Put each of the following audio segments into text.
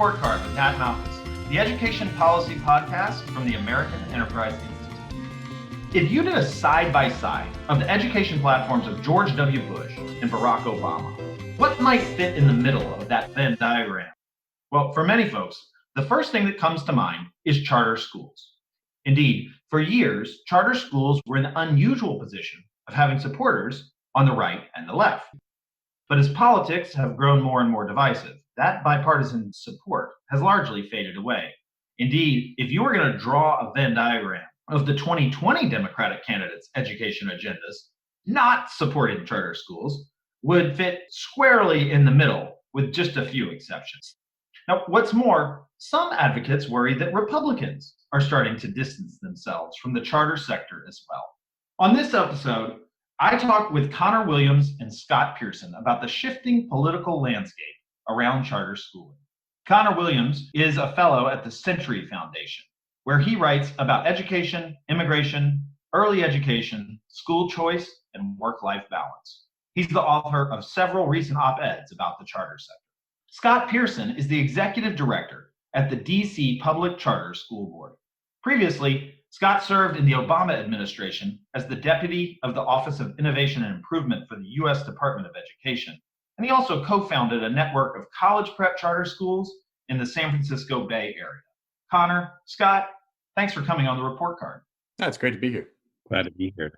Report Card with Nat Malkus, the education policy podcast from the American Enterprise Institute. If you did a side-by-side of the education platforms of George W. Bush and Barack Obama, what might fit in the middle of that Venn diagram? Well, for many folks, the first thing that comes to mind is charter schools. Indeed, for years, charter schools were in the unusual position of having supporters on the right and the left. But as politics have grown more and more divisive, that bipartisan support has largely faded away. Indeed, if you were going to draw a Venn diagram of the 2020 Democratic candidates' education agendas, not supporting charter schools would fit squarely in the middle with just a few exceptions. Now, what's more, some advocates worry that Republicans are starting to distance themselves from the charter sector as well. On this episode, I talked with Conor Williams and Scott Pearson about the shifting political landscape around charter schooling. Conor Williams is a fellow at the Century Foundation, where he writes about education, immigration, early education, school choice, and work-life balance. He's the author of several recent op-eds about the charter sector. Scott Pearson is the executive director at the DC Public Charter School Board. Previously, Scott served in the Obama administration as the deputy of the Office of Innovation and Improvement for the U.S. Department of Education, and he also co-founded a network of college prep charter schools in the San Francisco Bay Area. Conor, Scott, thanks for coming on the report card. No, it's great to be here. Glad to be here.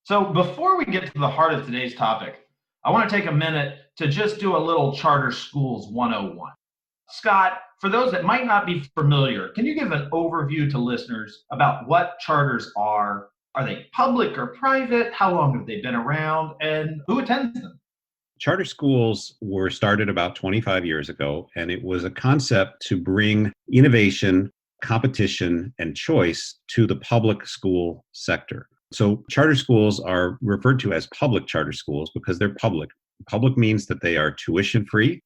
So before we get to the heart of today's topic, I want to take a minute to just do a little Charter Schools 101. Scott, for those that might not be familiar, can you give an overview to listeners about what charters are? Are they public or private? How long have they been around? And who attends them? Charter schools were started about 25 years ago, and it was a concept to bring innovation, competition, and choice to the public school sector. So charter schools are referred to as public charter schools because they're public. Public means that they are tuition-free.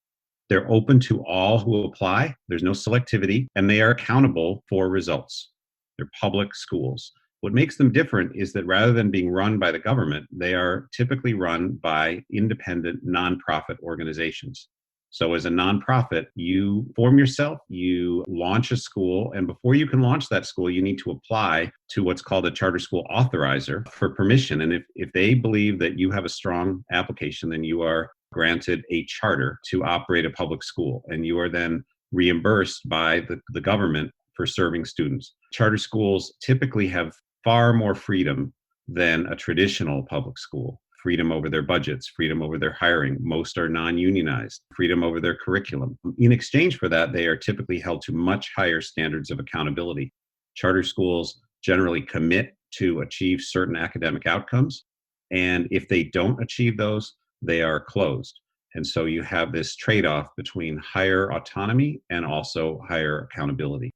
They're open to all who apply. There's no selectivity, and they are accountable for results. They're public schools. What makes them different is that rather than being run by the government, they are typically run by independent nonprofit organizations. So as a nonprofit, you form yourself, you launch a school, and before you can launch that school, you need to apply to what's called a charter school authorizer for permission. And if they believe that you have a strong application, then you are granted a charter to operate a public school, and you are then reimbursed by the government for serving students. Charter schools typically have far more freedom than a traditional public school. Freedom over their budgets, freedom over their hiring. Most are non-unionized, freedom over their curriculum. In exchange for that, they are typically held to much higher standards of accountability. Charter schools generally commit to achieve certain academic outcomes, and if they don't achieve those, they are closed. And so you have this trade-off between higher autonomy and also higher accountability.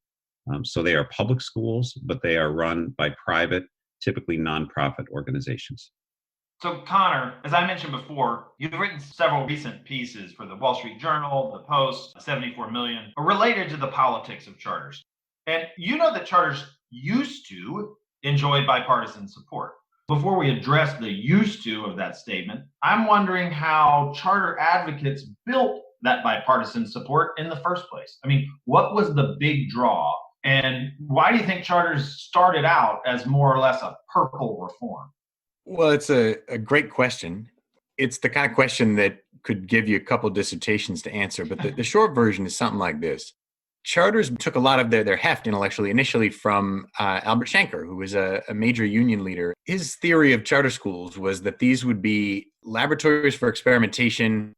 So they are public schools, but they are run by private, typically nonprofit organizations. So Conor, as I mentioned before, you've written several recent pieces for the Wall Street Journal, the Post, 74 Million, related to the politics of charters. And you know that charters used to enjoy bipartisan support. Before we address the used to of that statement, I'm wondering how charter advocates built that bipartisan support in the first place. I mean, what was the big draw? And why do you think charters started out as more or less a purple reform? Well, it's a great question. It's the kind of question that could give you a couple dissertations to answer, but the short version is something like this. Charters took a lot of their heft intellectually initially from Albert Shanker, who was a major union leader. His theory of charter schools was that these would be laboratories for experimentation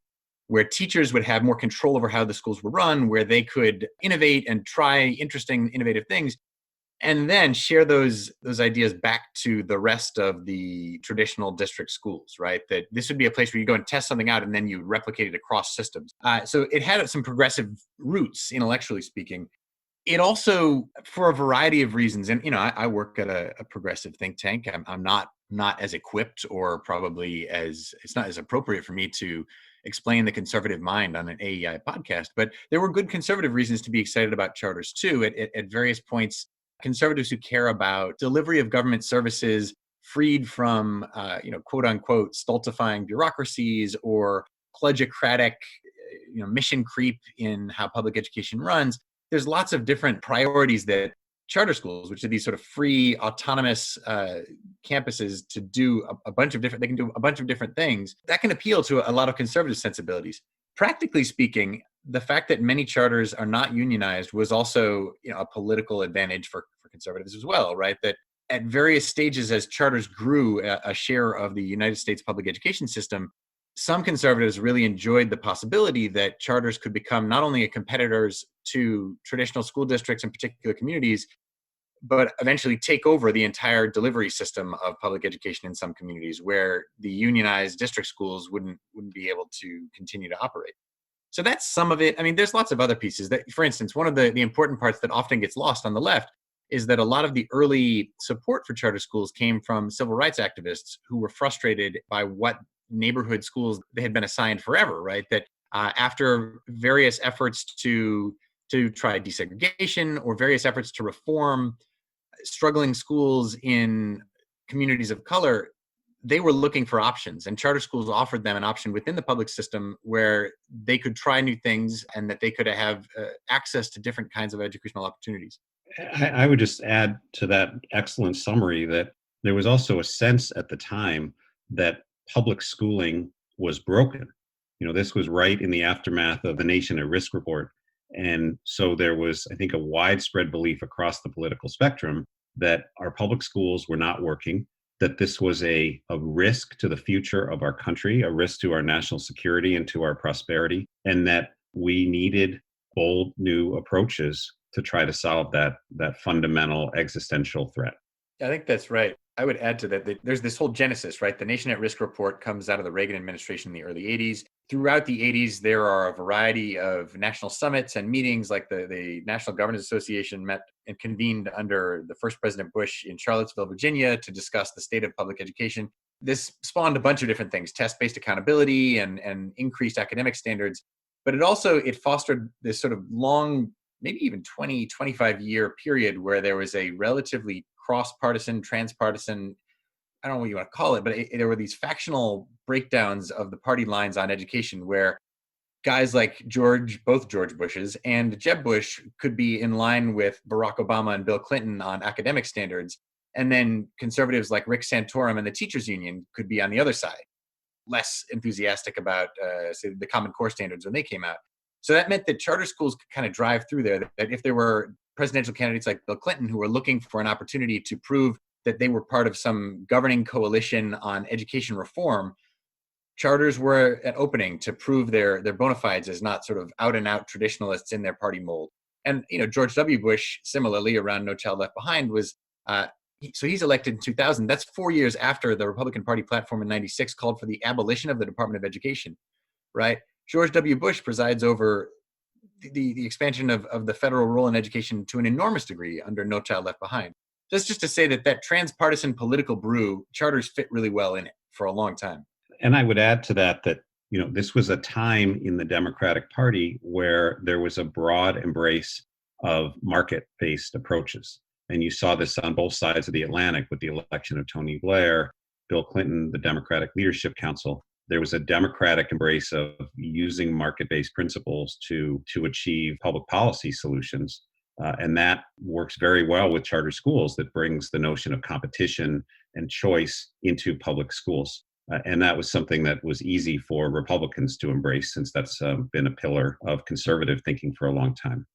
where teachers would have more control over how the schools were run, where they could innovate and try interesting, innovative things, and then share those ideas back to the rest of the traditional district schools, right? That this would be a place where you go and test something out and then you replicate it across systems. So it had some progressive roots, intellectually speaking. It also, for a variety of reasons, and I work at a progressive think tank. I'm not as equipped, or probably it's not as appropriate for me to explain the conservative mind on an AEI podcast, but there were good conservative reasons to be excited about charters too. At various points, conservatives who care about delivery of government services freed from, quote unquote, stultifying bureaucracies or plegocratic mission creep in how public education runs. There's lots of different priorities that charter schools, which are these sort of free, autonomous campuses, to do a bunch of different. They can do a bunch of different things that can appeal to a lot of conservative sensibilities. Practically speaking, the fact that many charters are not unionized was also a political advantage for conservatives as well, right? That at various stages, as charters grew a share of the United States public education system, some conservatives really enjoyed the possibility that charters could become not only competitors to traditional school districts and particular communities, but eventually take over the entire delivery system of public education in some communities where the unionized district schools wouldn't be able to continue to operate. So that's some of it. I mean, there's lots of other pieces that, for instance, one of the important parts that often gets lost on the left is that a lot of the early support for charter schools came from civil rights activists who were frustrated by what neighborhood schools they had been assigned forever, right? That after various efforts to try desegregation or various efforts to reform struggling schools in communities of color, they were looking for options, and charter schools offered them an option within the public system where they could try new things and that they could have access to different kinds of educational opportunities. I would just add to that excellent summary that there was also a sense at the time that public schooling was broken. This was right in the aftermath of the Nation at Risk report. And so there was, I think, a widespread belief across the political spectrum that our public schools were not working, that this was a risk to the future of our country, a risk to our national security and to our prosperity, and that we needed bold new approaches to try to solve that fundamental existential threat. I think that's right. I would add to that, there's this whole genesis, right? The Nation at Risk report comes out of the Reagan administration in the early 80s. Throughout the 80s, there are a variety of national summits and meetings, like the National Governors Association met and convened under the first President Bush in Charlottesville, Virginia, to discuss the state of public education. This spawned a bunch of different things: test-based accountability and increased academic standards. But it fostered this sort of long, maybe even 20, 25-year period where there was a relatively cross-partisan, transpartisan, I don't know what you want to call it, but there were these factional breakdowns of the party lines on education where guys like both George Bushes and Jeb Bush could be in line with Barack Obama and Bill Clinton on academic standards. And then conservatives like Rick Santorum and the teachers union could be on the other side, less enthusiastic about say, the Common Core standards when they came out. So that meant that charter schools could kind of drive through there, that if there were presidential candidates like Bill Clinton who were looking for an opportunity to prove that they were part of some governing coalition on education reform, charters were an opening to prove their bona fides as not sort of out and out traditionalists in their party mold. And George W. Bush, similarly, around No Child Left Behind, was so he's elected in 2000. That's 4 years after the Republican Party platform in 96 called for the abolition of the Department of Education, right? George W. Bush presides over the expansion of the federal role in education to an enormous degree under No Child Left Behind. Just to say that transpartisan political brew, charters fit really well in it for a long time. And I would add to that this was a time in the Democratic Party where there was a broad embrace of market-based approaches. And you saw this on both sides of the Atlantic with the election of Tony Blair, Bill Clinton, the Democratic Leadership Council. There was a democratic embrace of using market-based principles to achieve public policy solutions. And that works very well with charter schools, that brings the notion of competition and choice into public schools. And that was something that was easy for Republicans to embrace, since that's been a pillar of conservative thinking for a long time.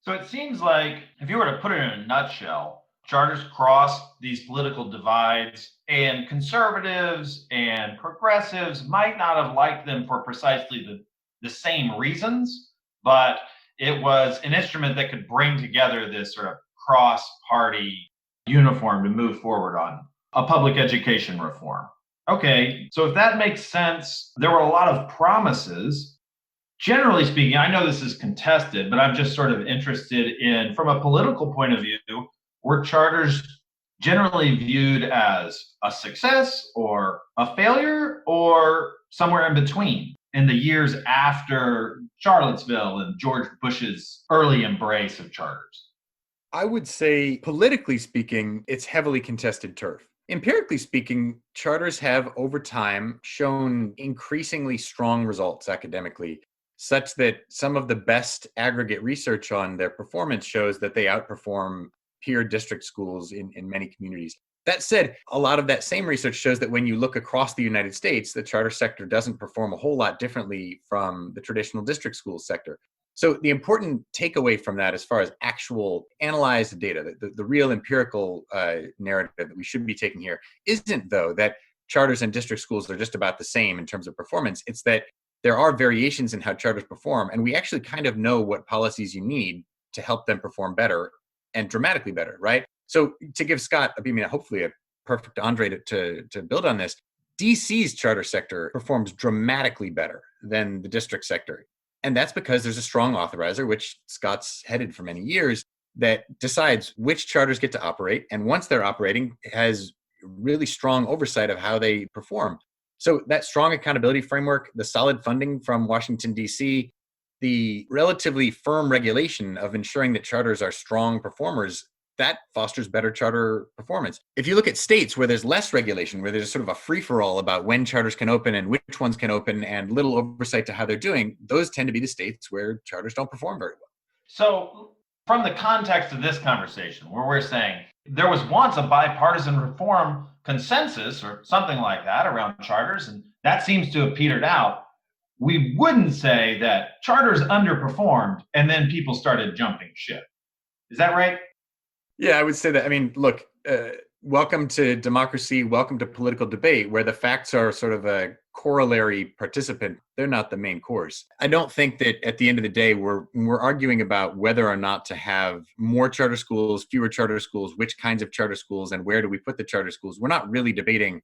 So it seems like, if you were to put it in a nutshell, charters cross these political divides, and conservatives and progressives might not have liked them for precisely the same reasons, but it was an instrument that could bring together this sort of cross-party uniform to move forward on a public education reform. Okay, so if that makes sense, there were a lot of promises. Generally speaking, I know this is contested, but I'm just sort of interested in, from a political point of view, were charters generally viewed as a success or a failure, or somewhere in between in the years after Charlottesville and George Bush's early embrace of charters? I would say, politically speaking, it's heavily contested turf. Empirically speaking, charters have over time shown increasingly strong results academically. such that some of the best aggregate research on their performance shows that they outperform peer district schools in many communities. That said, a lot of that same research shows that when you look across the United States, the charter sector doesn't perform a whole lot differently from the traditional district school sector. So the important takeaway from that, as far as actual analyzed data, the real empirical narrative that we should be taking here, isn't, though, that charters and district schools are just about the same in terms of performance. It's that there are variations in how charters perform, and we actually kind of know what policies you need to help them perform better and dramatically better, right? So to give Scott, hopefully a perfect Andre to build on this, DC's charter sector performs dramatically better than the district sector. And that's because there's a strong authorizer, which Scott's headed for many years, that decides which charters get to operate. And once they're operating, has really strong oversight of how they perform. So that strong accountability framework, the solid funding from Washington, D.C., the relatively firm regulation of ensuring that charters are strong performers, that fosters better charter performance. If you look at states where there's less regulation, where there's sort of a free-for-all about when charters can open and which ones can open and little oversight to how they're doing, those tend to be the states where charters don't perform very well. So from the context of this conversation, where we're saying there was once a bipartisan reform consensus or something like that around charters, and that seems to have petered out, we wouldn't say that charters underperformed and then people started jumping ship. Is that right? Yeah, I would say that. Look, welcome to democracy, welcome to political debate, where the facts are sort of a corollary participant. They're not the main course. I don't think that at the end of the day, we're arguing about whether or not to have more charter schools, fewer charter schools, which kinds of charter schools, and where do we put the charter schools. We're not really debating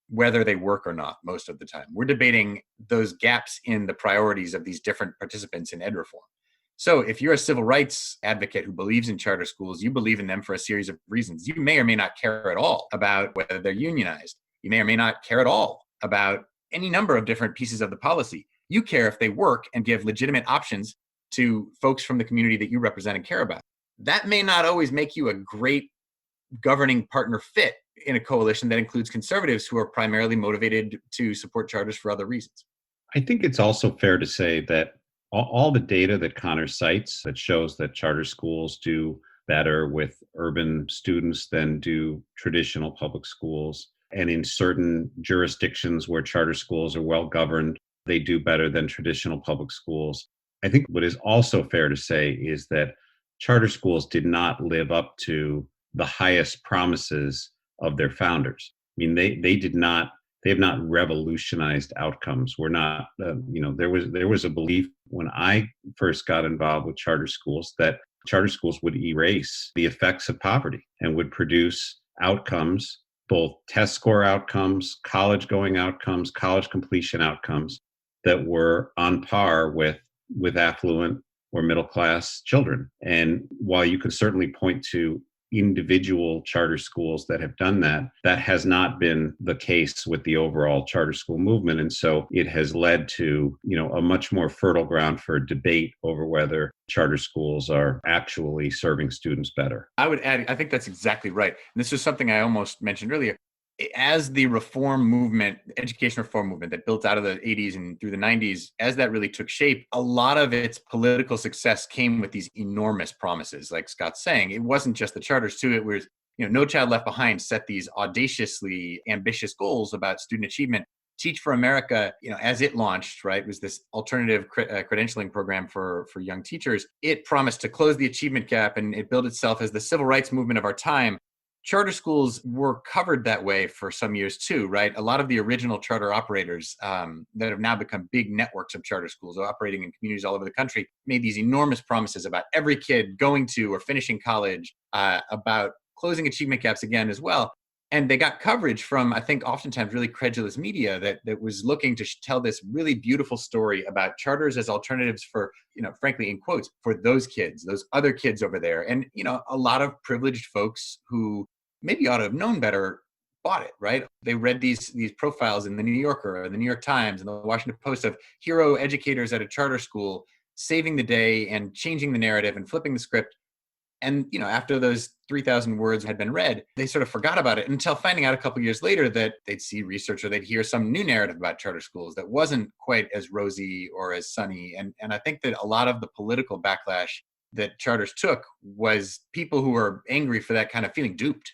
whether they work or not most of the time. We're debating those gaps in the priorities of these different participants in ed reform. So if you're a civil rights advocate who believes in charter schools, you believe in them for a series of reasons. You may or may not care at all about whether they're unionized. You may or may not care at all about any number of different pieces of the policy. You care if they work and give legitimate options to folks from the community that you represent and care about. That may not always make you a great governing partner fit in a coalition that includes conservatives who are primarily motivated to support charters for other reasons. I think it's also fair to say that all the data that Conor cites that shows that charter schools do better with urban students than do traditional public schools, and in certain jurisdictions where charter schools are well governed, they do better than traditional public schools. I think what is also fair to say is that charter schools did not live up to the highest promises of their founders. They have not revolutionized outcomes. We're not, there was a belief when I first got involved with charter schools that charter schools would erase the effects of poverty and would produce outcomes, both test score outcomes, college going outcomes, college completion outcomes that were on par with affluent or middle class children. And while you could certainly point to individual charter schools that have done that, that has not been the case with the overall charter school movement. And so it has led to, a much more fertile ground for debate over whether charter schools are actually serving students better. I would add, I think that's exactly right. And this is something I almost mentioned earlier. As the reform movement, education reform movement that built out of the 80s and through the 90s, as that really took shape, a lot of its political success came with these enormous promises. Like Scott's saying, it wasn't just the charters too. It was, No Child Left Behind set these audaciously ambitious goals about student achievement. Teach for America, as it launched, right, was this alternative credentialing program for young teachers. It promised to close the achievement gap, and it billed itself as the civil rights movement of our time. Charter schools were covered that way for some years too, right? A lot of the original charter operators that have now become big networks of charter schools operating in communities all over the country made these enormous promises about every kid going to or finishing college, about closing achievement gaps again as well. And they got coverage from, I think, oftentimes really credulous media that was looking to tell this really beautiful story about charters as alternatives for, frankly, in quotes, for those kids, those other kids over there. And, a lot of privileged folks who maybe ought to have known better bought it, right? They read these profiles in the New Yorker, or the New York Times, and the Washington Post of hero educators at a charter school saving the day and changing the narrative and flipping the script. And, after those 3,000 words had been read, they sort of forgot about it until finding out a couple years later that they'd see research or they'd hear some new narrative about charter schools that wasn't quite as rosy or as sunny. And I think that a lot of the political backlash that charters took was people who were angry for that kind of feeling duped.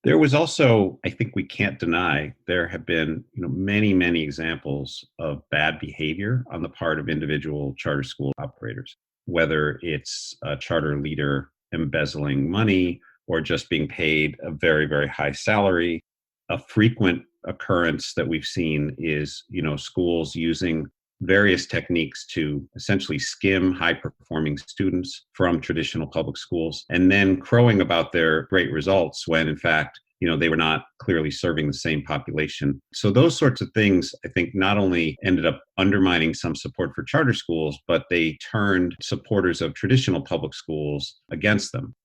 There was also, I think we can't deny, there have been, many, many examples of bad behavior on the part of individual charter school operators, whether it's a charter leader embezzling money or just being paid a very, very high salary. A frequent occurrence that we've seen is, schools using various techniques to essentially skim high performing students from traditional public schools and then crowing about their great results when in fact they were not clearly serving the same population. So those sorts of things, I think, not only ended up undermining some support for charter schools, but they turned supporters of traditional public schools against them.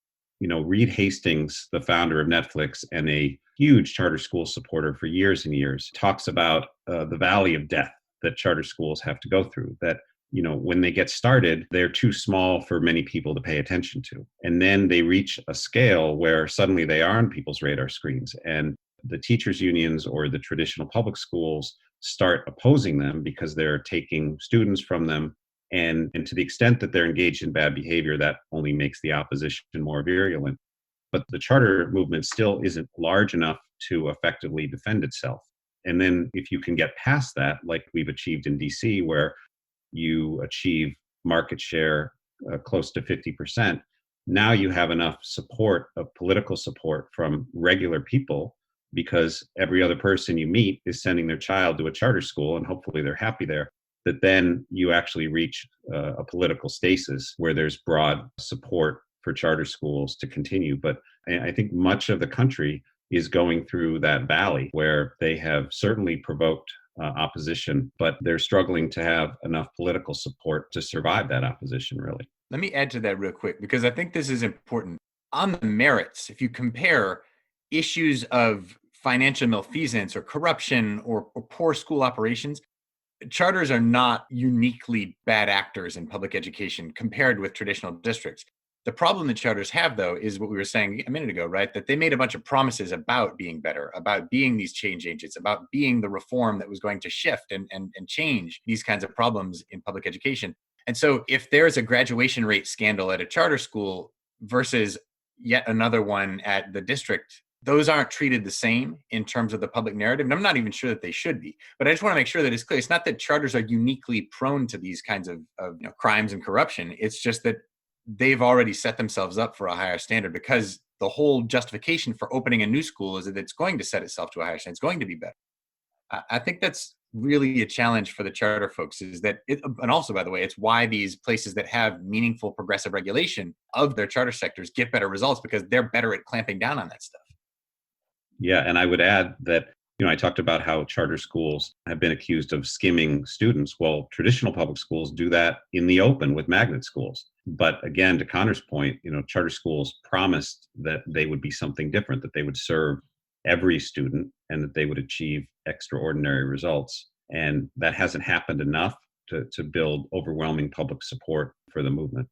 Reed Hastings, the founder of Netflix and a huge charter school supporter for years and years, talks about the valley of death that charter schools have to go through, that when they get started, they're too small for many people to pay attention to. And then they reach a scale where suddenly they are on people's radar screens. And the teachers' unions or the traditional public schools start opposing them because they're taking students from them. And to the extent that they're engaged in bad behavior, that only makes the opposition more virulent. But the charter movement still isn't large enough to effectively defend itself. And then if you can get past that, like we've achieved in DC, where you achieve market share close to 50%, now you have enough support, of political support from regular people, because every other person you meet is sending their child to a charter school and hopefully they're happy there, that then you actually reach a political stasis where there's broad support for charter schools to continue. But I think much of the country is going through that valley where they have certainly provoked opposition, but they're struggling to have enough political support to survive that opposition, really. Let me add to that real quick, because I think this is important. On the merits, if you compare issues of financial malfeasance or corruption or poor school operations, charters are not uniquely bad actors in public education compared with traditional districts. The problem that charters have, though, is what we were saying a minute ago, right? That they made a bunch of promises about being better, about being these change agents, about being the reform that was going to shift and change these kinds of problems in public education. And so if there's a graduation rate scandal at a charter school versus yet another one at the district, those aren't treated the same in terms of the public narrative. And I'm not even sure that they should be. But I just want to make sure that it's clear. It's not that charters are uniquely prone to these kinds of crimes and corruption. It's just that they've already set themselves up for a higher standard, because the whole justification for opening a new school is that it's going to set itself to a higher standard. It's going to be better. I think that's really a challenge for the charter folks, is that and also, by the way, it's why these places that have meaningful progressive regulation of their charter sectors get better results, because they're better at clamping down on that stuff. Yeah, and I would add that, I talked about how charter schools have been accused of skimming students. Well, traditional public schools do that in the open with magnet schools. But again, to Conor's point, charter schools promised that they would be something different, that they would serve every student and that they would achieve extraordinary results. And that hasn't happened enough to build overwhelming public support for the movement.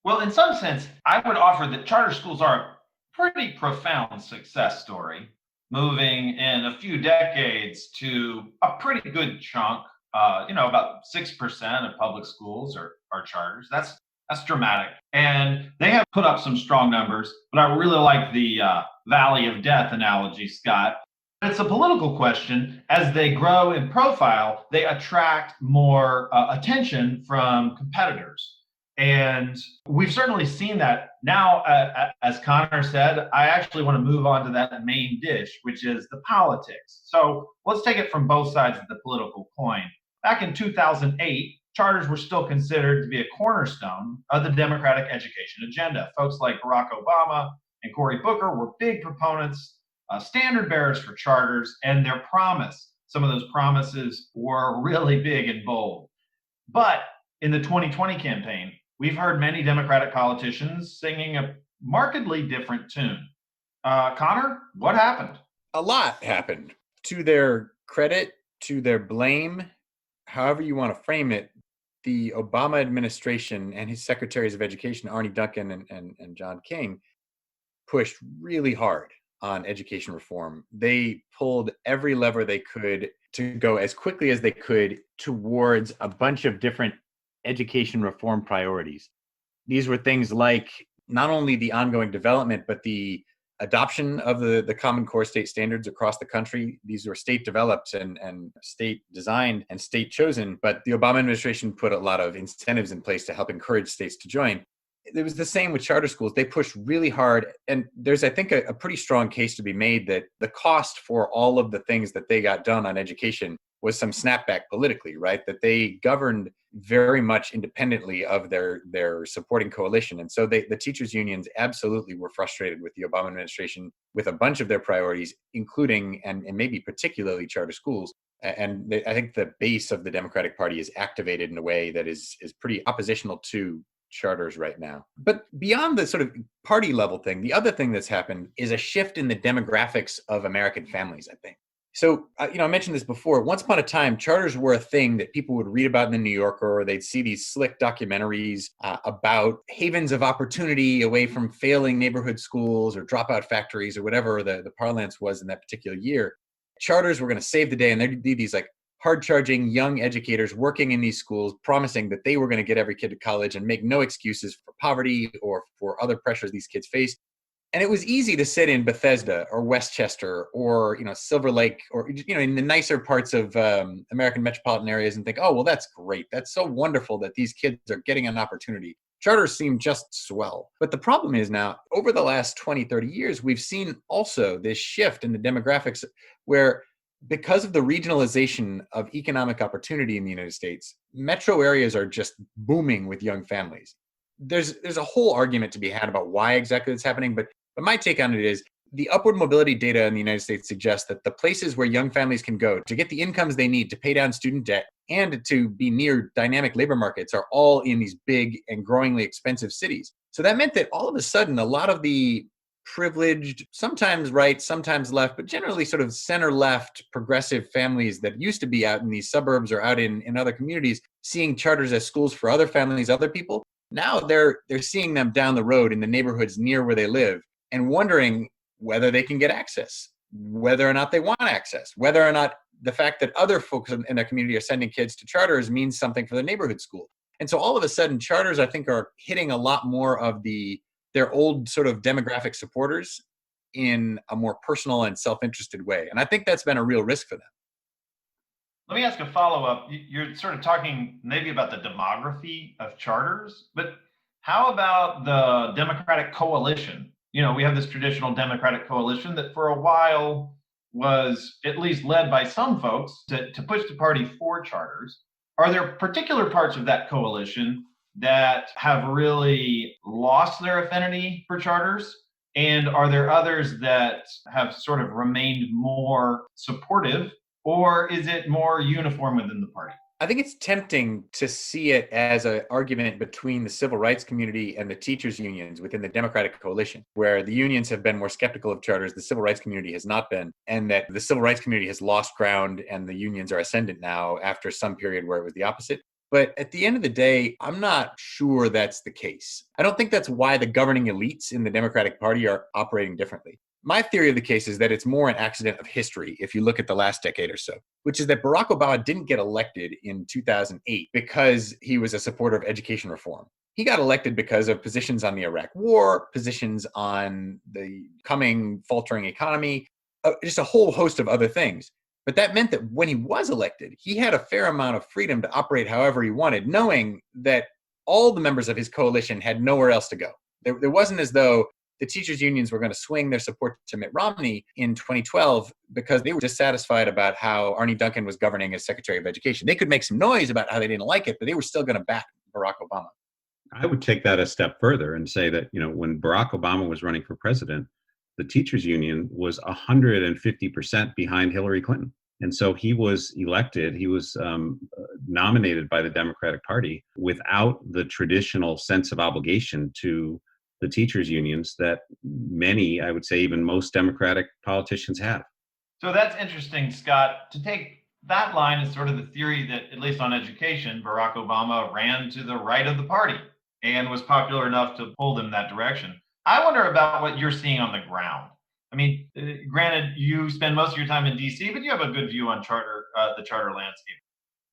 Well, in some sense, I would offer that charter schools are a pretty profound success story, moving in a few decades to a pretty good chunk. About 6% of public schools are charters. That's dramatic. And they have put up some strong numbers, but I really like the valley of death analogy, Scott. It's a political question. As they grow in profile, they attract more attention from competitors. And we've certainly seen that. Now, as Conor said, I actually want to move on to that main dish, which is the politics. So let's take it from both sides of the political coin. Back in 2008, charters were still considered to be a cornerstone of the Democratic education agenda. Folks like Barack Obama and Cory Booker were big proponents, standard bearers for charters, and their promise. Some of those promises were really big and bold. But in the 2020 campaign, we've heard many Democratic politicians singing a markedly different tune. Conor, what happened? A lot happened. To their credit, to their blame, however you want to frame it, the Obama administration and his secretaries of education, Arne Duncan and John King, pushed really hard on education reform. They pulled every lever they could to go as quickly as they could towards a bunch of different education reform priorities. These were things like not only the ongoing development, but the adoption of the Common Core state standards across the country. These were state developed and state designed and state chosen, but the Obama administration put a lot of incentives in place to help encourage states to join. It was the same with charter schools. They pushed really hard. And there's, I think, a pretty strong case to be made that the cost for all of the things that they got done on education was some snapback politically, right? That they governed very much independently of their supporting coalition. And so the teachers unions absolutely were frustrated with the Obama administration with a bunch of their priorities, including and maybe particularly charter schools. And I think the base of the Democratic Party is activated in a way that is pretty oppositional to charters right now. But beyond the sort of party level thing, the other thing that's happened is a shift in the demographics of American families, I think. So, I mentioned this before. Once upon a time, charters were a thing that people would read about in the New Yorker, or they'd see these slick documentaries about havens of opportunity away from failing neighborhood schools or dropout factories or whatever the parlance was in that particular year. Charters were going to save the day, and there'd be these like hard-charging young educators working in these schools, promising that they were going to get every kid to college and make no excuses for poverty or for other pressures these kids face. And it was easy to sit in Bethesda or Westchester or Silver Lake or in the nicer parts of American metropolitan areas and think, oh, well, that's great. That's so wonderful that these kids are getting an opportunity. Charters seem just swell. But the problem is now, over the last 20, 30 years, we've seen also this shift in the demographics where, because of the regionalization of economic opportunity in the United States, metro areas are just booming with young families. There's a whole argument to be had about why exactly that's happening, but my take on it is the upward mobility data in the United States suggests that the places where young families can go to get the incomes they need to pay down student debt and to be near dynamic labor markets are all in these big and growingly expensive cities. So that meant that all of a sudden, a lot of the privileged, sometimes right, sometimes left, but generally sort of center-left progressive families that used to be out in these suburbs or out in other communities, seeing charters as schools for other families, other people, now they're seeing them down the road in the neighborhoods near where they live and wondering whether they can get access, whether or not they want access, whether or not the fact that other folks in their community are sending kids to charters means something for the neighborhood school. And so all of a sudden, charters, I think, are hitting a lot more of their old sort of demographic supporters in a more personal and self-interested way. And I think that's been a real risk for them. Let me ask a follow-up. You're sort of talking maybe about the demography of charters, but how about the Democratic coalition? We have this traditional Democratic coalition that for a while was at least led by some folks to push the party for charters. Are there particular parts of that coalition that have really lost their affinity for charters? And are there others that have sort of remained more supportive, or is it more uniform within the party? I think it's tempting to see it as an argument between the civil rights community and the teachers unions within the Democratic coalition, where the unions have been more skeptical of charters, the civil rights community has not been, and that the civil rights community has lost ground and the unions are ascendant now after some period where it was the opposite. But at the end of the day, I'm not sure that's the case. I don't think that's why the governing elites in the Democratic Party are operating differently. My theory of the case is that it's more an accident of history if you look at the last decade or so, which is that Barack Obama didn't get elected in 2008 because he was a supporter of education reform. He got elected because of positions on the Iraq War, positions on the coming faltering economy, just a whole host of other things. But that meant that when he was elected, he had a fair amount of freedom to operate however he wanted, knowing that all the members of his coalition had nowhere else to go. There wasn't as though the teachers unions were going to swing their support to Mitt Romney in 2012 because they were dissatisfied about how Arne Duncan was governing as Secretary of Education. They could make some noise about how they didn't like it, but they were still going to back Barack Obama. I would take that a step further and say that, when Barack Obama was running for president, the teachers union was 150% behind Hillary Clinton. And so he was elected, he was nominated by the Democratic Party without the traditional sense of obligation to the teachers unions that many, I would say even most Democratic politicians have. So that's interesting, Scott. To take That line is sort of the theory that, at least on education, Barack Obama ran to the right of the party and was popular enough to pull them that direction. I wonder about what you're seeing on the ground. I mean, granted, you spend most of your time in DC, but you have a good view on the charter landscape.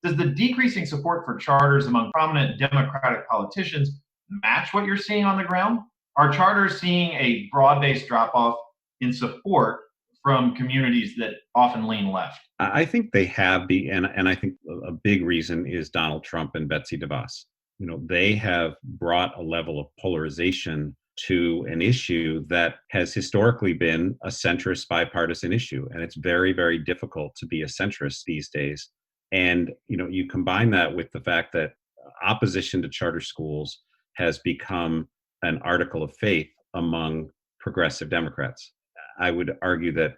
Does the decreasing support for charters among prominent Democratic politicians match what you're seeing on the ground? Are charters seeing a broad based drop off in support from communities that often lean left? I think they have and I think a big reason is Donald Trump and Betsy DeVos. They have brought a level of polarization to an issue that has historically been a centrist bipartisan issue. And it's very, very difficult to be a centrist these days. And, you combine that with the fact that opposition to charter schools has become an article of faith among progressive Democrats. I would argue that,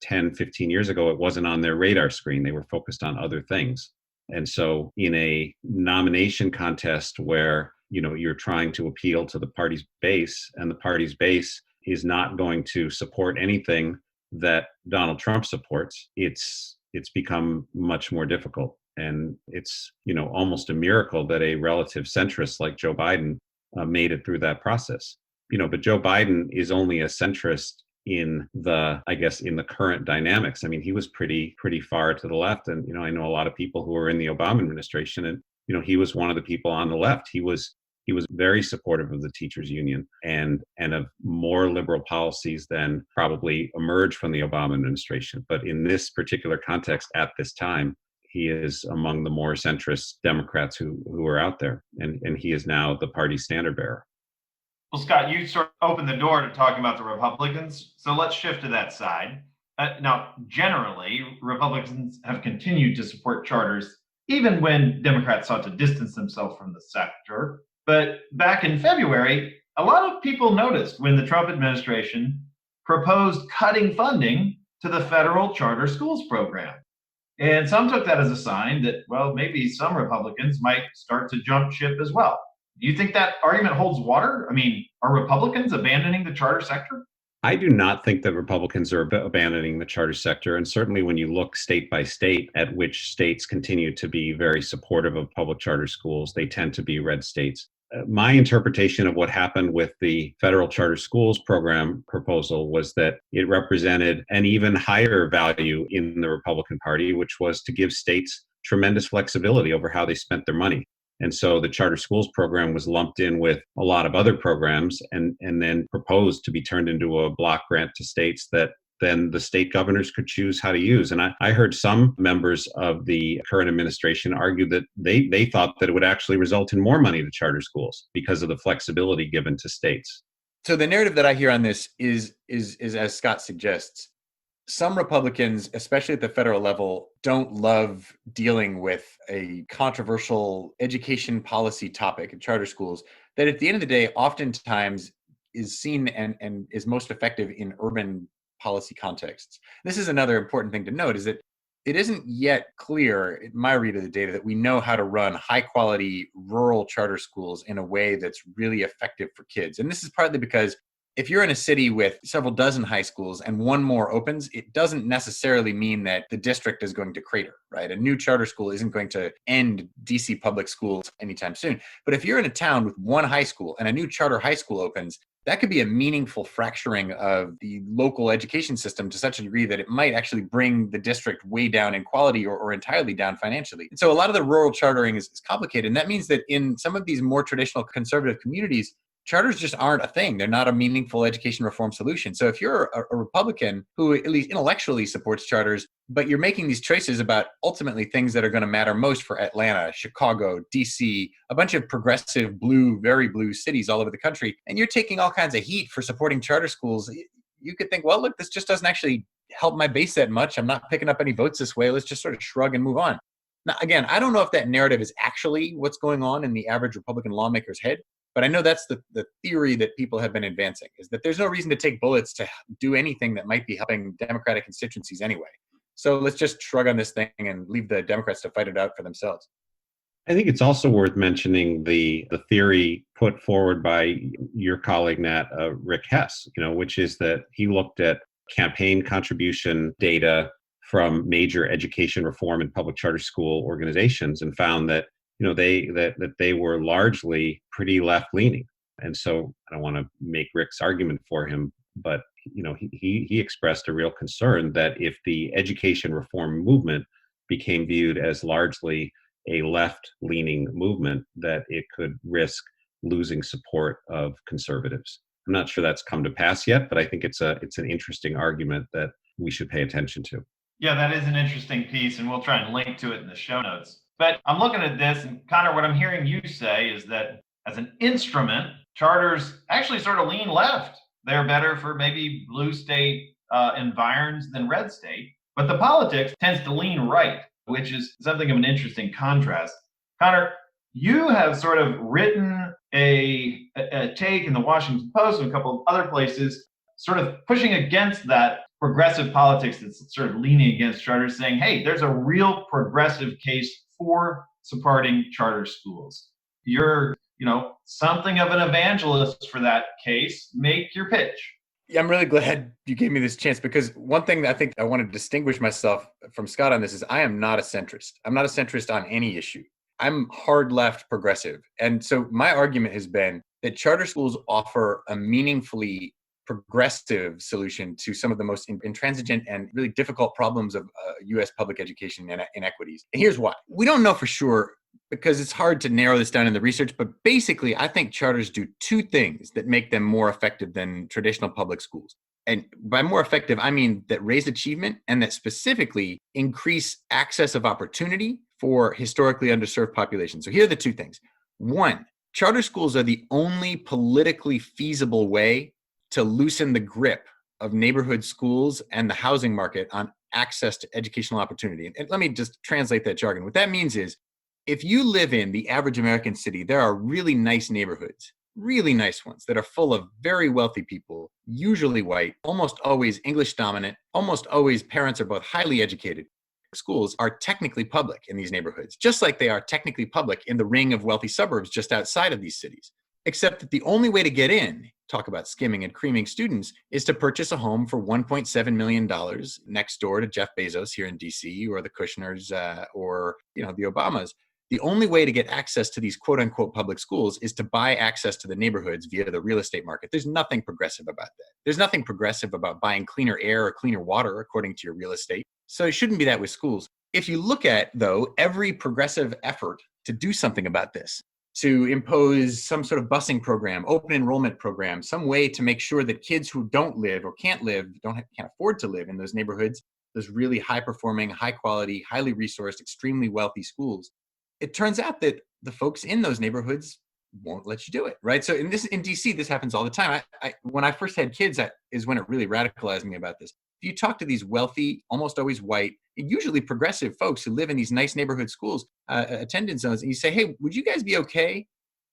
10, 15 years ago, it wasn't on their radar screen. They were focused on other things. And so in a nomination contest where, you're trying to appeal to the party's base and the party's base is not going to support anything that Donald Trump supports, it's become much more difficult. And it's, almost a miracle that a relative centrist like Joe Biden made it through that process. But Joe Biden is only a centrist in the current dynamics. I mean, he was pretty far to the left. And, I know a lot of people who were in the Obama administration, and, he was one of the people on the left. He was very supportive of the teachers union and of more liberal policies than probably emerged from the Obama administration. But in this particular context at this time, he is among the more centrist Democrats who are out there. And he is now the party's standard bearer. Well, Scott, you sort of opened the door to talking about the Republicans. So let's shift to that side. Now, generally, Republicans have continued to support charters, even when Democrats sought to distance themselves from the sector. But back in February, a lot of people noticed when the Trump administration proposed cutting funding to the federal charter schools program. And some took that as a sign that, well, maybe some Republicans might start to jump ship as well. Do you think that argument holds water? I mean, are Republicans abandoning the charter sector? I do not think that Republicans are abandoning the charter sector. And certainly when you look state by state at which states continue to be very supportive of public charter schools, they tend to be red states. My interpretation of what happened with the federal charter schools program proposal was that it represented an even higher value in the Republican Party, which was to give states tremendous flexibility over how they spent their money. And so the charter schools program was lumped in with a lot of other programs and then proposed to be turned into a block grant to states that then the state governors could choose how to use. And I heard some members of the current administration argue that they thought that it would actually result in more money to charter schools because of the flexibility given to states. So the narrative that I hear on this is as Scott suggests. Some Republicans, especially at the federal level, don't love dealing with a controversial education policy topic in charter schools that at the end of the day, oftentimes is seen and is most effective in urban policy contexts. This is another important thing to note, is that it isn't yet clear in my read of the data that we know how to run high quality rural charter schools in a way that's really effective for kids. And this is partly because if you're in a city with several dozen high schools and one more opens, it doesn't necessarily mean that the district is going to crater, right? A new charter school isn't going to end DC public schools anytime soon. But if you're in a town with one high school and a new charter high school opens, that could be a meaningful fracturing of the local education system to such a degree that it might actually bring the district way down in quality or entirely down financially. And so a lot of the rural chartering is complicated. And that means that in some of these more traditional conservative communities, charters just aren't a thing. They're not a meaningful education reform solution. So if you're a Republican who at least intellectually supports charters, but you're making these choices about ultimately things that are going to matter most for Atlanta, Chicago, DC, a bunch of progressive blue, very blue cities all over the country, and you're taking all kinds of heat for supporting charter schools, you could think, well, look, this just doesn't actually help my base that much. I'm not picking up any votes this way. Let's just sort of shrug and move on. Now, again, I don't know if that narrative is actually what's going on in the average Republican lawmaker's head. But I know that's the theory that people have been advancing, is that there's no reason to take bullets to do anything that might be helping Democratic constituencies anyway. So let's just shrug on this thing and leave the Democrats to fight it out for themselves. I think it's also worth mentioning the theory put forward by your colleague, Nat, Rick Hess, which is that he looked at campaign contribution data from major education reform and public charter school organizations and found that they were largely pretty left leaning. And so I don't want to make Rick's argument for him, but he expressed a real concern that if the education reform movement became viewed as largely a left-leaning movement, that it could risk losing support of conservatives. I'm not sure that's come to pass yet, but I think it's an interesting argument that we should pay attention to. Yeah, that is an interesting piece, and we'll try and link to it in the show notes. But I'm looking at this, and Conor, what I'm hearing you say is that as an instrument, charters actually sort of lean left. They're better for maybe blue state environs than red state, but the politics tends to lean right, which is something of an interesting contrast. Conor, you have sort of written a take in the Washington Post and a couple of other places, sort of pushing against that progressive politics that's sort of leaning against charters, saying, hey, there's a real progressive case for supporting charter schools. You're, something of an evangelist for that case. Make your pitch. Yeah, I'm really glad you gave me this chance, because one thing that I think I want to distinguish myself from Scott on this is I am not a centrist. I'm not a centrist on any issue. I'm hard left progressive. And so my argument has been that charter schools offer a meaningfully progressive solution to some of the most intransigent and really difficult problems of U.S. public education inequities. And here's why. We don't know for sure because it's hard to narrow this down in the research, but basically I think charters do two things that make them more effective than traditional public schools. And by more effective, I mean that raise achievement and that specifically increase access of opportunity for historically underserved populations. So here are the two things. One, charter schools are the only politically feasible way to loosen the grip of neighborhood schools and the housing market on access to educational opportunity. And let me just translate that jargon. What that means is, if you live in the average American city, there are really nice neighborhoods, really nice ones that are full of very wealthy people, usually white, almost always English dominant, almost always parents are both highly educated. Schools are technically public in these neighborhoods, just like they are technically public in the ring of wealthy suburbs just outside of these cities. Except that the only way to get in, talk about skimming and creaming students, is to purchase a home for $1.7 million next door to Jeff Bezos here in DC, or the Kushners, or the Obamas. The only way to get access to these quote unquote public schools is to buy access to the neighborhoods via the real estate market. There's nothing progressive about that. There's nothing progressive about buying cleaner air or cleaner water according to your real estate. So it shouldn't be that with schools. If you look at, though, every progressive effort to do something about this, to impose some sort of busing program, open enrollment program, some way to make sure that kids who don't live or can't afford to live in those neighborhoods, those really high performing, high quality, highly resourced, extremely wealthy schools, it turns out that the folks in those neighborhoods won't let you do it, right? So in DC, this happens all the time. When I first had kids, that is when it really radicalized me about this. If you talk to these wealthy, almost always white, usually progressive folks who live in these nice neighborhood schools, attendance zones, and you say, hey, would you guys be okay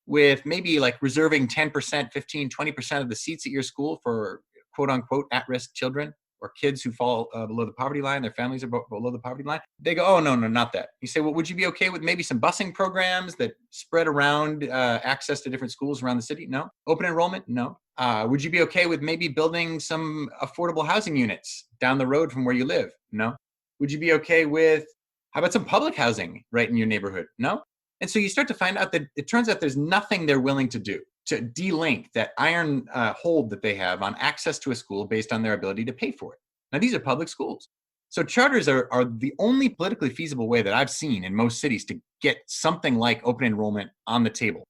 with maybe like reserving 10%, 15, 20% of the seats at your school for quote unquote at-risk children or kids who fall below the poverty line, their families are below the poverty line? They go, oh, no, not that. You say, well, would you be okay with maybe some busing programs that spread around access to different schools around the city? No. Open enrollment? No. Would you be okay with maybe building some affordable housing units down the road from where you live? No. Would you be okay with, how about some public housing right in your neighborhood? No. And so you start to find out that it turns out there's nothing they're willing to do to de-link that iron hold that they have on access to a school based on their ability to pay for it. Now, these are public schools. So charters are the only politically feasible way that I've seen in most cities to get something like open enrollment on the table.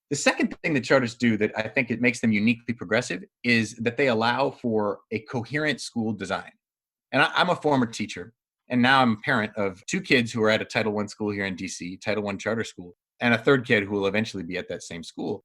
The second thing that charters do that I think it makes them uniquely progressive is that they allow for a coherent school design. And I'm a former teacher, and now I'm a parent of two kids who are at a Title I school here in DC, Title I charter school, and a third kid who will eventually be at that same school.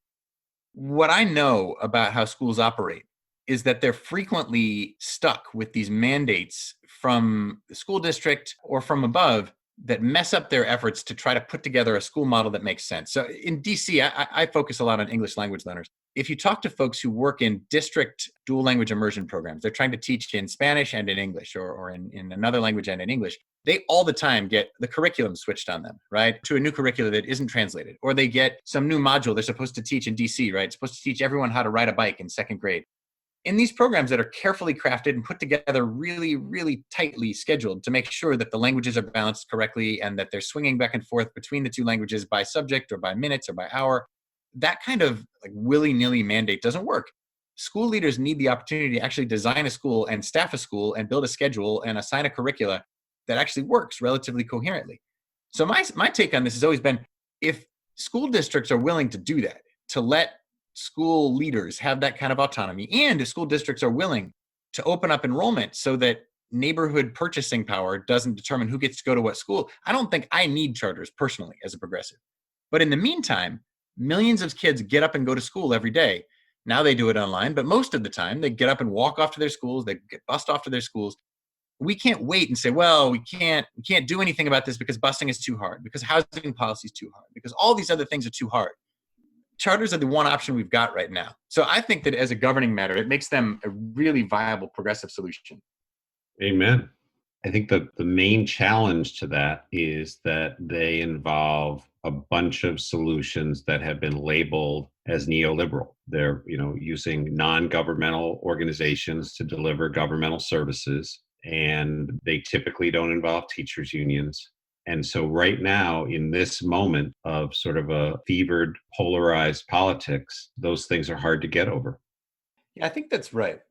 What I know about how schools operate is that they're frequently stuck with these mandates from the school district or from above that mess up their efforts to try to put together a school model that makes sense. So in DC, I focus a lot on English language learners. If you talk to folks who work in district dual language immersion programs, they're trying to teach in Spanish and in English or in another language and in English, they all the time get the curriculum switched on them, right? To a new curriculum that isn't translated. Or they get some new module they're supposed to teach in DC, right? It's supposed to teach everyone how to ride a bike in second grade. in these programs that are carefully crafted and put together really, really tightly scheduled to make sure that the languages are balanced correctly and that they're swinging back and forth between the two languages by subject or by minutes or by hour, that kind of like willy-nilly mandate doesn't work. School leaders need the opportunity to actually design a school and staff a school and build a schedule and assign a curricula that actually works relatively coherently. So my take on this has always been, if school districts are willing to do that, to let school leaders have that kind of autonomy, and if school districts are willing to open up enrollment so that neighborhood purchasing power doesn't determine who gets to go to what school, I don't think I need charters personally as a progressive. But in the meantime, millions of kids get up and go to school every day. Now they do it online, but most of the time they get up and walk off to their schools, they get bused off to their schools. We can't wait and say, well, we can't do anything about this because busing is too hard, because housing policy is too hard, because all these other things are too hard. Charters are the one option we've got right now. So I think that as a governing matter, it makes them a really viable progressive solution. Amen. I think the main challenge to that is that they involve a bunch of solutions that have been labeled as neoliberal. They're, using non-governmental organizations to deliver governmental services, and they typically don't involve teachers' unions. And so right now, in this moment of sort of a fevered, polarized politics, those things are hard to get over. Yeah, I think that's right.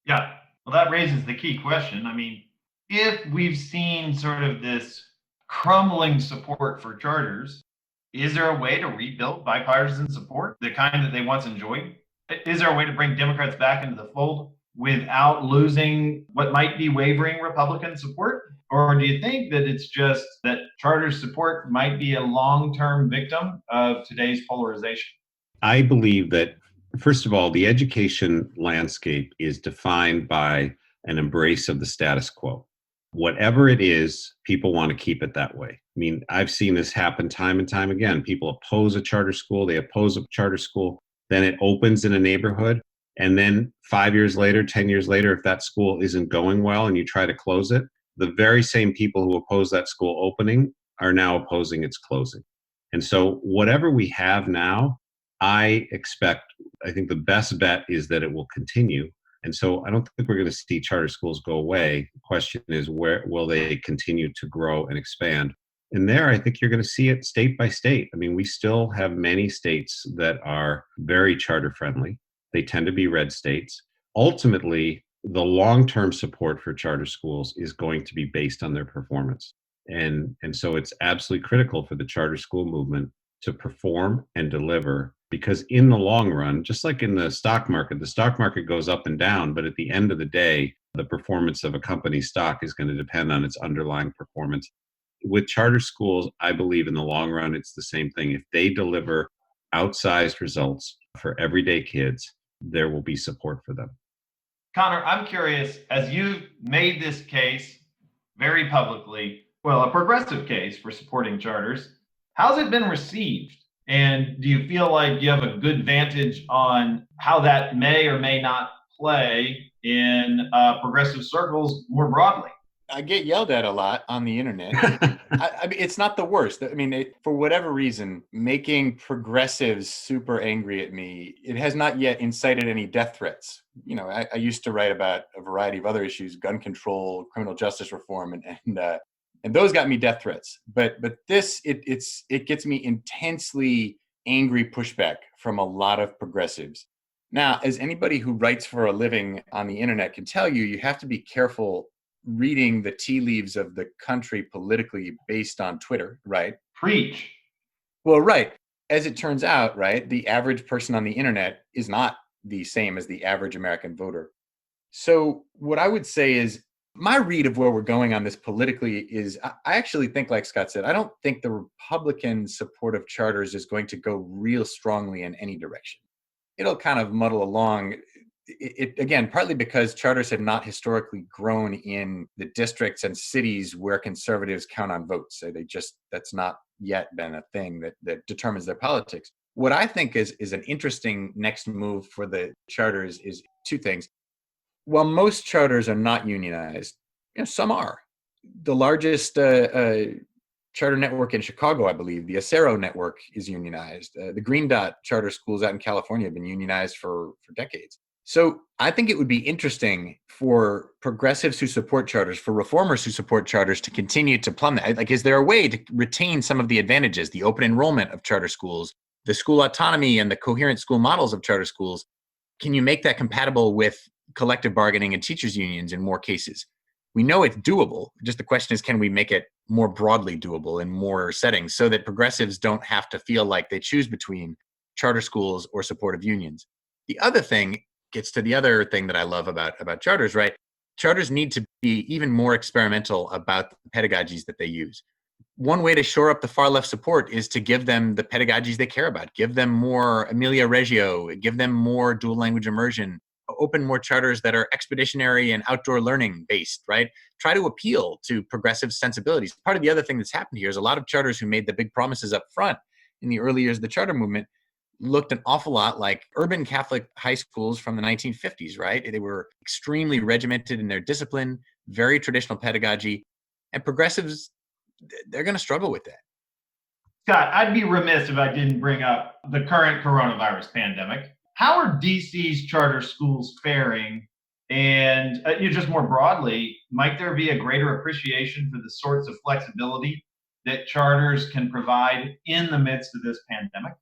Yeah. Well, that raises the key question. I mean, if we've seen sort of this crumbling support for charters, is there a way to rebuild bipartisan support, the kind that they once enjoyed? Is there a way to bring Democrats back into the fold without losing what might be wavering Republican support? Or do you think that it's just that charter support might be a long-term victim of today's polarization? I believe that, first of all, the education landscape is defined by an embrace of the status quo. Whatever it is, people want to keep it that way. I mean, I've seen this happen time and time again. People oppose a charter school, they oppose a charter school, then it opens in a neighborhood. And then 5 years later, 10 years later, if that school isn't going well and you try to close it, the very same people who oppose that school opening are now opposing its closing. And so whatever we have now, I think the best bet is that it will continue. And so I don't think we're going to see charter schools go away. The question is, where will they continue to grow and expand? And there, I think you're going to see it state by state. I mean, we still have many states that are very charter friendly. They tend to be red states. Ultimately, the long-term support for charter schools is going to be based on their performance. And so it's absolutely critical for the charter school movement to perform and deliver, because in the long run, just like in the stock market goes up and down, but at the end of the day, the performance of a company's stock is going to depend on its underlying performance. With charter schools, I believe in the long run, it's the same thing. If they deliver outsized results for everyday kids, there will be support for them. Conor, I'm curious, as you made this case very publicly, a progressive case for supporting charters, how's it been received? And do you feel like you have a good vantage on how that may or may not play in progressive circles more broadly? I get yelled at a lot on the internet. I mean, it's not the worst. I mean, for whatever reason, making progressives super angry at me, it has not yet incited any death threats. I used to write about a variety of other issues, gun control, criminal justice reform, and those got me death threats. But this, it gets me intensely angry pushback from a lot of progressives. Now, as anybody who writes for a living on the internet can tell you, you have to be careful reading the tea leaves of the country politically based on Twitter, right? Preach. Well, right. As it turns out, right, the average person on the internet is not the same as the average American voter. So what I would say is, my read of where we're going on this politically is, I actually think, like Scott said, I don't think the Republican support of charters is going to go real strongly in any direction. It'll kind of muddle along. It again, partly because charters have not historically grown in the districts and cities where conservatives count on votes. So that's not yet been a thing that determines their politics. What I think is an interesting next move for the charters is two things. While most charters are not unionized, some are. The largest charter network in Chicago, I believe, the Acero network, is unionized. The Green Dot charter schools out in California have been unionized for decades. So I think it would be interesting for progressives who support charters, for reformers who support charters to continue to plumb that. Like, is there a way to retain some of the advantages, the open enrollment of charter schools, the school autonomy and the coherent school models of charter schools? Can you make that compatible with collective bargaining and teachers unions in more cases? We know it's doable. Just the question is, can we make it more broadly doable in more settings so that progressives don't have to feel like they choose between charter schools or supportive unions? The other thing gets to the other thing that I love about charters, right? Charters need to be even more experimental about the pedagogies that they use. One way to shore up the far left support is to give them the pedagogies they care about, give them more Amelia Reggio, give them more dual language immersion, open more charters that are expeditionary and outdoor learning based, right? Try to appeal to progressive sensibilities. Part of the other thing that's happened here is a lot of charters who made the big promises up front in the early years of the charter movement looked an awful lot like urban Catholic high schools from the 1950s, right? They were extremely regimented in their discipline, very traditional pedagogy, and progressives, they're going to struggle with that. Scott, I'd be remiss if I didn't bring up the current coronavirus pandemic. How are DC's charter schools faring? And just more broadly, might there be a greater appreciation for the sorts of flexibility that charters can provide in the midst of this pandemic?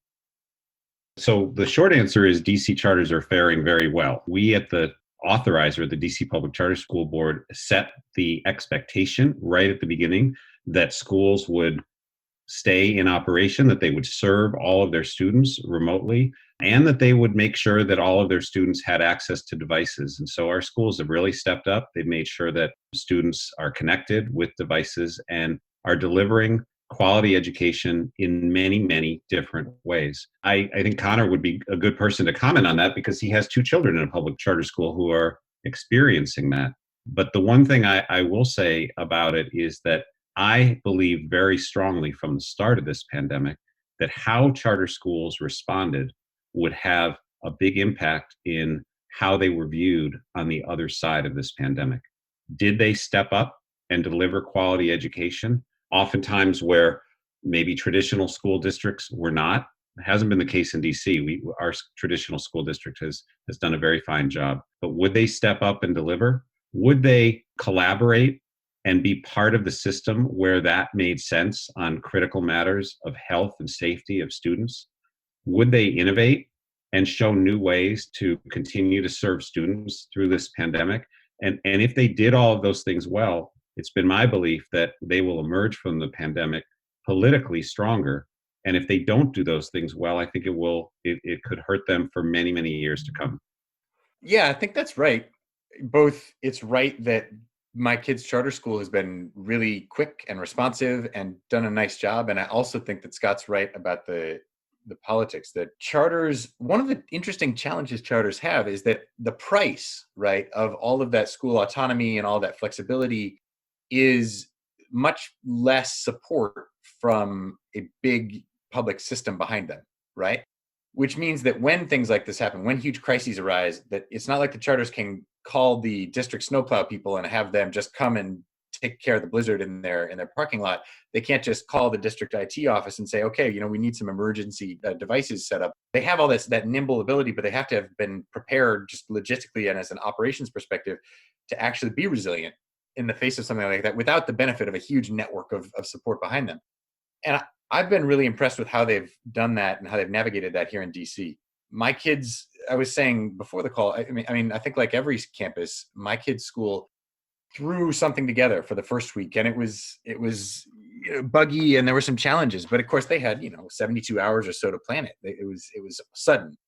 So the short answer is DC charters are faring very well. We at the authorizer, the DC Public Charter School Board, set the expectation right at the beginning that schools would stay in operation, that they would serve all of their students remotely, and that they would make sure that all of their students had access to devices. And so our schools have really stepped up. They've made sure that students are connected with devices and are delivering quality education in many, many different ways. I think Conor would be a good person to comment on that because he has two children in a public charter school who are experiencing that. But the one thing I will say about it is that I believe very strongly from the start of this pandemic that how charter schools responded would have a big impact in how they were viewed on the other side of this pandemic. Did they step up and deliver quality education? Oftentimes where maybe traditional school districts were not. It hasn't been the case in DC. Our traditional school district has done a very fine job. But would they step up and deliver? Would they collaborate and be part of the system where that made sense on critical matters of health and safety of students? Would they innovate and show new ways to continue to serve students through this pandemic? And if they did all of those things well, it's been my belief that they will emerge from the pandemic politically stronger. And if they don't do those things well, I think it could hurt them for many, many years to come. Yeah, I think that's right. Both, it's right that my kid's charter school has been really quick and responsive and done a nice job. And I also think that Scott's right about the politics, that charters, one of the interesting challenges charters have is that the price, right, of all of that school autonomy and all that flexibility is much less support from a big public system behind them, right? Which means that when things like this happen, when huge crises arise, that it's not like the charters can call the district snowplow people and have them just come and take care of the blizzard in their parking lot. They can't just call the district IT office and say, okay, we need some emergency devices set up. They have all that nimble ability, but they have to have been prepared just logistically and as an operations perspective to actually be resilient in the face of something like that without the benefit of a huge network of support behind them. And I've been really impressed with how they've done that and how they've navigated that here in DC. My kids, I was saying before the call, I think like every campus, my kids' school threw something together for the first week, and it was buggy, and there were some challenges. But of course, they had 72 hours or so to plan it. It was sudden.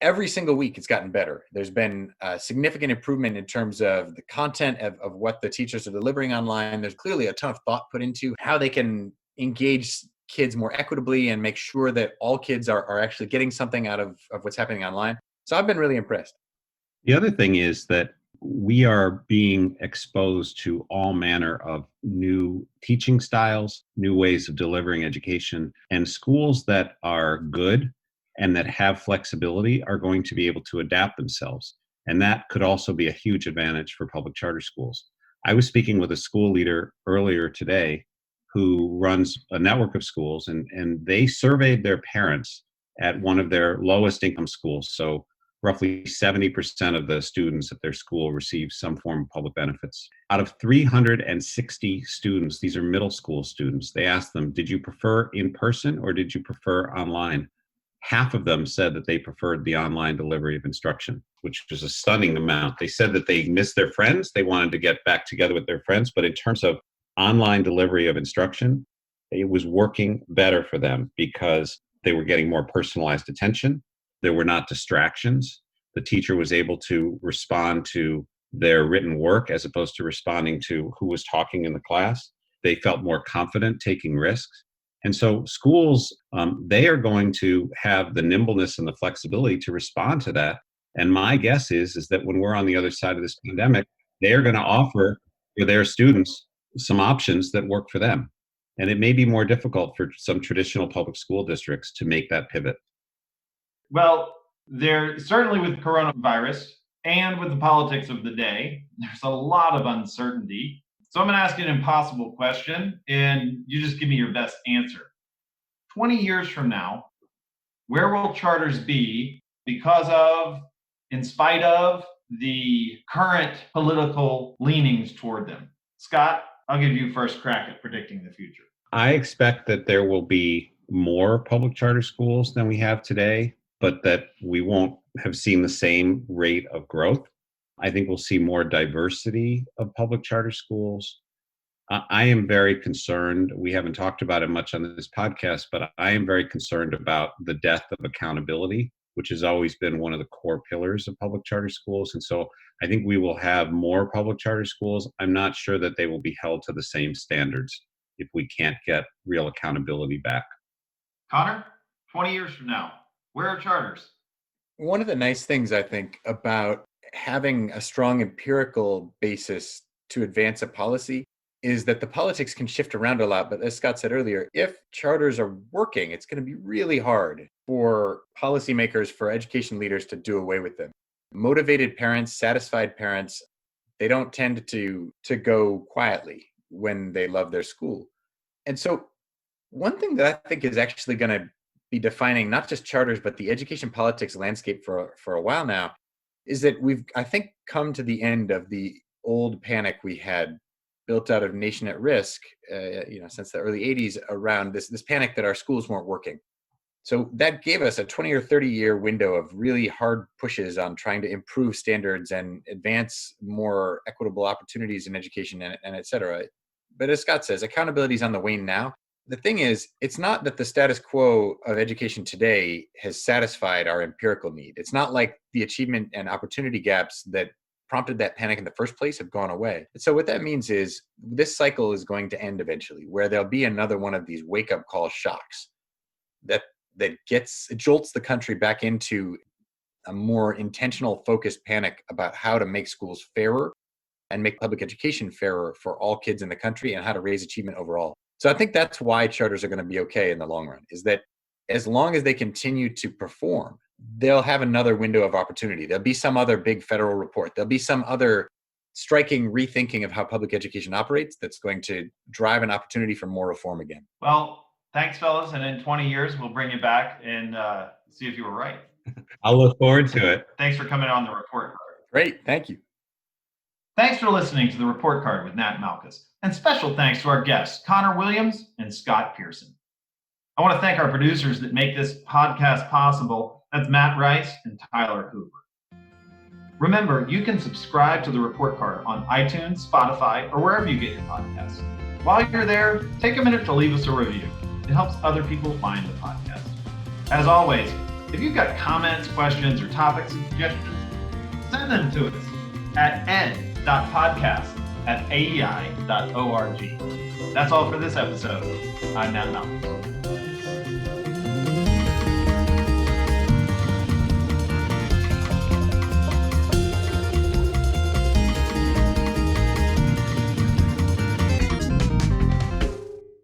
Every single week, it's gotten better. There's been a significant improvement in terms of the content of what the teachers are delivering online. There's clearly a ton of thought put into how they can engage kids more equitably and make sure that all kids are actually getting something out of what's happening online. So I've been really impressed. The other thing is that we are being exposed to all manner of new teaching styles, new ways of delivering education, and schools that are good and that have flexibility are going to be able to adapt themselves. And that could also be a huge advantage for public charter schools. I was speaking with a school leader earlier today who runs a network of schools, and they surveyed their parents at one of their lowest income schools. So roughly 70% of the students at their school receive some form of public benefits. Out of 360 students, these are middle school students, they asked them, did you prefer in person or did you prefer online? Half of them said that they preferred the online delivery of instruction, which was a stunning amount. They said that they missed their friends. They wanted to get back together with their friends. But in terms of online delivery of instruction, it was working better for them because they were getting more personalized attention. There were not distractions. The teacher was able to respond to their written work as opposed to responding to who was talking in the class. They felt more confident taking risks. And so schools, they are going to have the nimbleness and the flexibility to respond to that. And my guess is that when we're on the other side of this pandemic, they are going to offer for their students some options that work for them. And it may be more difficult for some traditional public school districts to make that pivot. Well, there certainly with coronavirus and with the politics of the day, there's a lot of uncertainty. So I'm going to ask you an impossible question, and you just give me your best answer. 20 years from now, where will charters be because of, in spite of, the current political leanings toward them? Scott, I'll give you first crack at predicting the future. I expect that there will be more public charter schools than we have today, but that we won't have seen the same rate of growth. I think we'll see more diversity of public charter schools. I am very concerned. We haven't talked about it much on this podcast, but I am very concerned about the death of accountability, which has always been one of the core pillars of public charter schools. And so I think we will have more public charter schools. I'm not sure that they will be held to the same standards if we can't get real accountability back. Connor, 20 years from now, where are charters? One of the nice things I think about having a strong empirical basis to advance a policy is that the politics can shift around a lot. But as Scott said earlier, if charters are working, it's going to be really hard for policymakers, for education leaders to do away with them. Motivated parents, satisfied parents, they don't tend to go quietly when they love their school. And so one thing that I think is actually going to be defining not just charters, but the education politics landscape for a while now is that we've, I think, come to the end of the old panic we had built out of Nation at Risk, since the early 80s around this panic that our schools weren't working. So that gave us a 20 or 30 year window of really hard pushes on trying to improve standards and advance more equitable opportunities in education and et cetera. But as Scott says, accountability is on the wane now. The thing is, it's not that the status quo of education today has satisfied our empirical need. It's not like the achievement and opportunity gaps that prompted that panic in the first place have gone away. And so what that means is this cycle is going to end eventually, where there'll be another one of these wake-up call shocks that jolts the country back into a more intentional, focused panic about how to make schools fairer and make public education fairer for all kids in the country and how to raise achievement overall. So I think that's why charters are going to be okay in the long run, is that as long as they continue to perform, they'll have another window of opportunity. There'll be some other big federal report. There'll be some other striking rethinking of how public education operates that's going to drive an opportunity for more reform again. Well, thanks, fellas. And in 20 years, we'll bring you back and see if you were right. I'll look forward to it. Thanks for coming on the report card. Great. Thank you. Thanks for listening to the report card with Nat Malkus. And special thanks to our guests, Conor Williams and Scott Pearson. I want to thank our producers that make this podcast possible. That's Matt Rice and Tyler Hoover. Remember, you can subscribe to the report card on iTunes, Spotify, or wherever you get your podcasts. While you're there, take a minute to leave us a review. It helps other people find the podcast. As always, if you've got comments, questions, or topic suggestions, send them to us at ed.podcast@aei.org. That's all for this episode. I'm Nat Malkus.